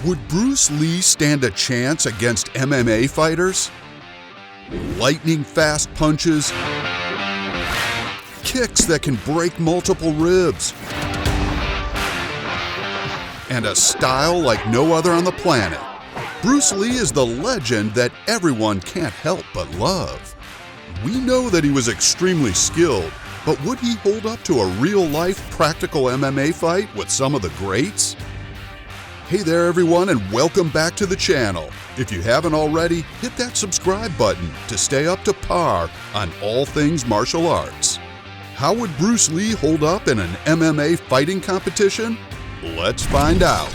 Would Bruce Lee stand a chance against MMA fighters? Lightning fast punches, kicks that can break multiple ribs, and a style like no other on the planet. Bruce Lee is the legend that everyone can't help but love. We know that he was extremely skilled, but would he hold up to a real-life practical MMA fight with some of the greats? Hey there everyone, and welcome back to the channel. If you haven't already, hit that subscribe button to stay up to par on all things martial arts. How would Bruce Lee hold up in an MMA fighting competition? Let's find out.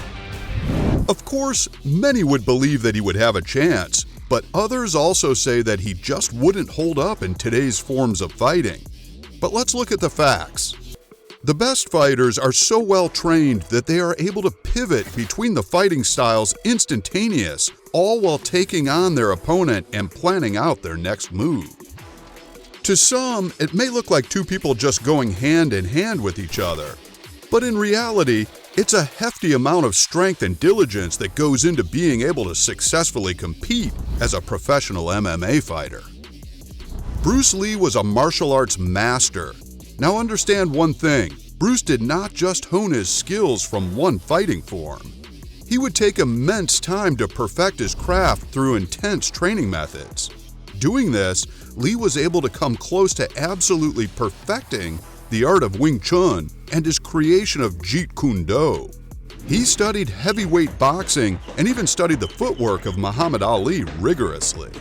Of course, many would believe that he would have a chance, but others also say that he just wouldn't hold up in today's forms of fighting. But let's look at the facts. The best fighters are so well trained that they are able to pivot between the fighting styles instantaneous, all while taking on their opponent and planning out their next move. To some, it may look like two people just going hand in hand with each other, but in reality, it's a hefty amount of strength and diligence that goes into being able to successfully compete as a professional MMA fighter. Bruce Lee was a martial arts master. Now understand one thing, Bruce did not just hone his skills from one fighting form. He would take immense time to perfect his craft through intense training methods. Doing this, Lee was able to come close to absolutely perfecting the art of Wing Chun and his creation of Jeet Kune Do. He studied heavyweight boxing and even studied the footwork of Muhammad Ali rigorously.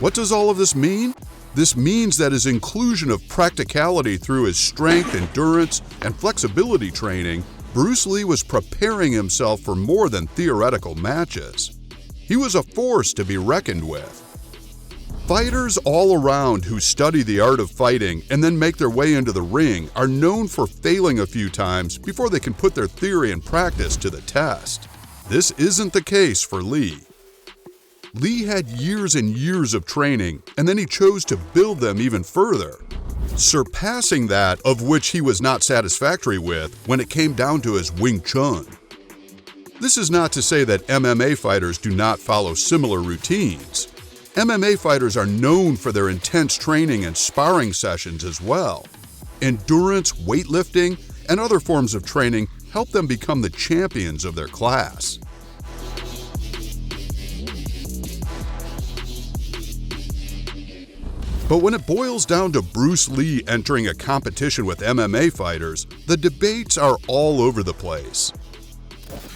What does all of this mean? This means that his inclusion of practicality through his strength, endurance, and flexibility training, Bruce Lee was preparing himself for more than theoretical matches. He was a force to be reckoned with. Fighters all around who study the art of fighting and then make their way into the ring are known for failing a few times before they can put their theory and practice to the test. This isn't the case for Lee. Lee had years and years of training, and then he chose to build them even further, surpassing that of which he was not satisfactory with when it came down to his Wing Chun. This is not to say that MMA fighters do not follow similar routines. MMA fighters are known for their intense training and sparring sessions as well. Endurance, weightlifting, and other forms of training help them become the champions of their class. But when it boils down to Bruce Lee entering a competition with MMA fighters, the debates are all over the place.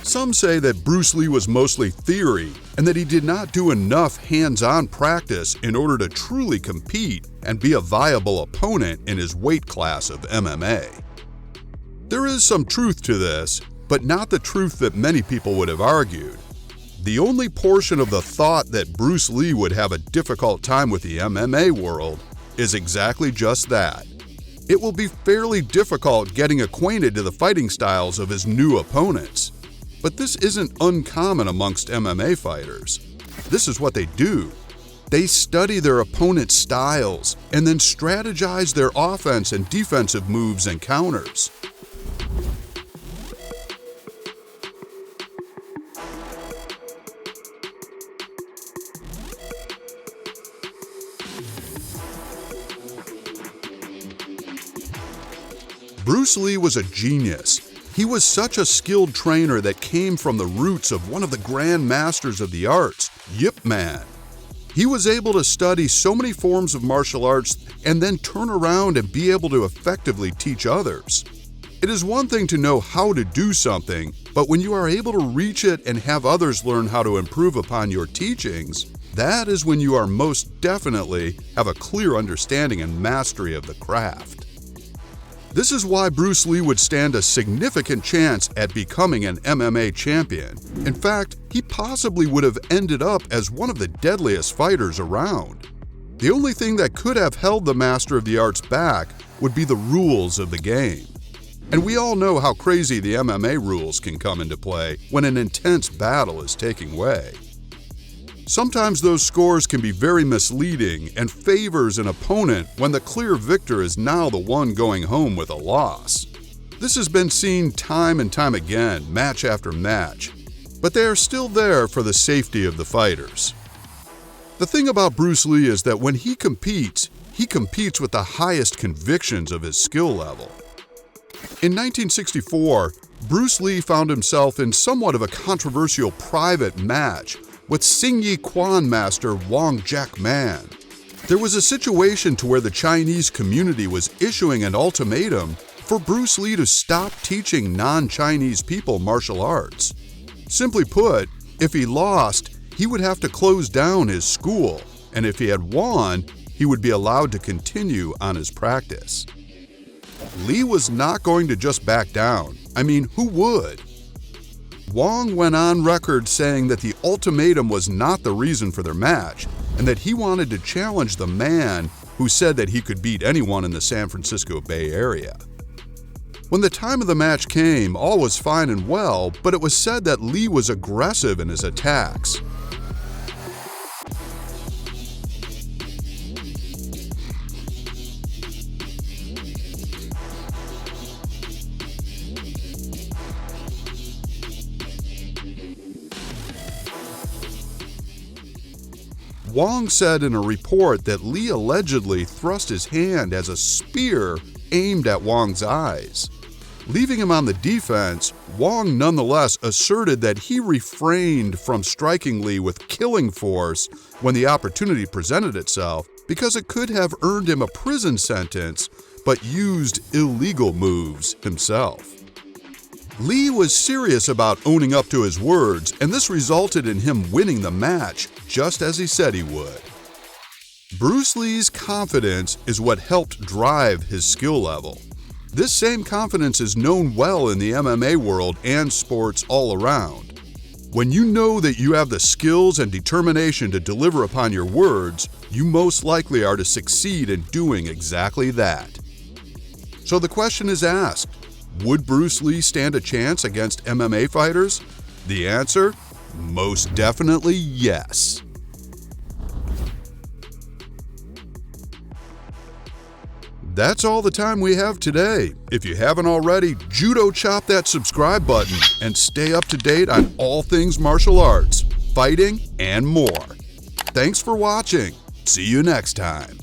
Some say that Bruce Lee was mostly theory and that he did not do enough hands-on practice in order to truly compete and be a viable opponent in his weight class of MMA. There is some truth to this, but not the truth that many people would have argued. The only portion of the thought that Bruce Lee would have a difficult time with the MMA world is exactly just that. It will be fairly difficult getting acquainted to the fighting styles of his new opponents. But this isn't uncommon amongst MMA fighters. This is what they do. They study their opponent's styles and then strategize their offense and defensive moves and counters. Bruce Lee was a genius. He was such a skilled trainer that came from the roots of one of the grand masters of the arts, Yip Man. He was able to study so many forms of martial arts and then turn around and be able to effectively teach others. It is one thing to know how to do something, but when you are able to reach it and have others learn how to improve upon your teachings, that is when you are most definitely have a clear understanding and mastery of the craft. This is why Bruce Lee would stand a significant chance at becoming an MMA champion. In fact, he possibly would have ended up as one of the deadliest fighters around. The only thing that could have held the master of the arts back would be the rules of the game. And we all know how crazy the MMA rules can come into play when an intense battle is taking way. Sometimes those scores can be very misleading and favors an opponent when the clear victor is now the one going home with a loss. This has been seen time and time again, match after match. but they are still there for the safety of the fighters. The thing about Bruce Lee is that when he competes with the highest convictions of his skill level. In 1964, Bruce Lee found himself in somewhat of a controversial private match with Xingyi Quan master Wang Jackman. There was a situation to where the Chinese community was issuing an ultimatum for Bruce Lee to stop teaching non-Chinese people martial arts. Simply put, if he lost, he would have to close down his school, and if he had won, he would be allowed to continue on his practice. Lee was not going to just back down. I mean, who would? Wang went on record saying that the ultimatum was not the reason for their match, and that he wanted to challenge the man who said that he could beat anyone in the San Francisco Bay Area. When the time of the match came, all was fine and well, but it was said that Lee was aggressive in his attacks. Wang said in a report that Lee allegedly thrust his hand as a spear aimed at Wang's eyes. Leaving him on the defense, Wang nonetheless asserted that he refrained from striking Lee with killing force when the opportunity presented itself because it could have earned him a prison sentence, but used illegal moves himself. Lee was serious about owning up to his words, and this resulted in him winning the match, just as he said he would. Bruce Lee's confidence is what helped drive his skill level. This same confidence is known well in the MMA world and sports all around. When you know that you have the skills and determination to deliver upon your words, you most likely are to succeed in doing exactly that. So the question is asked, would Bruce Lee stand a chance against MMA fighters? The answer? Most definitely yes. That's all the time we have today. If you haven't already, judo chop that subscribe button and stay up to date on all things martial arts, fighting, and more. Thanks for watching. See you next time.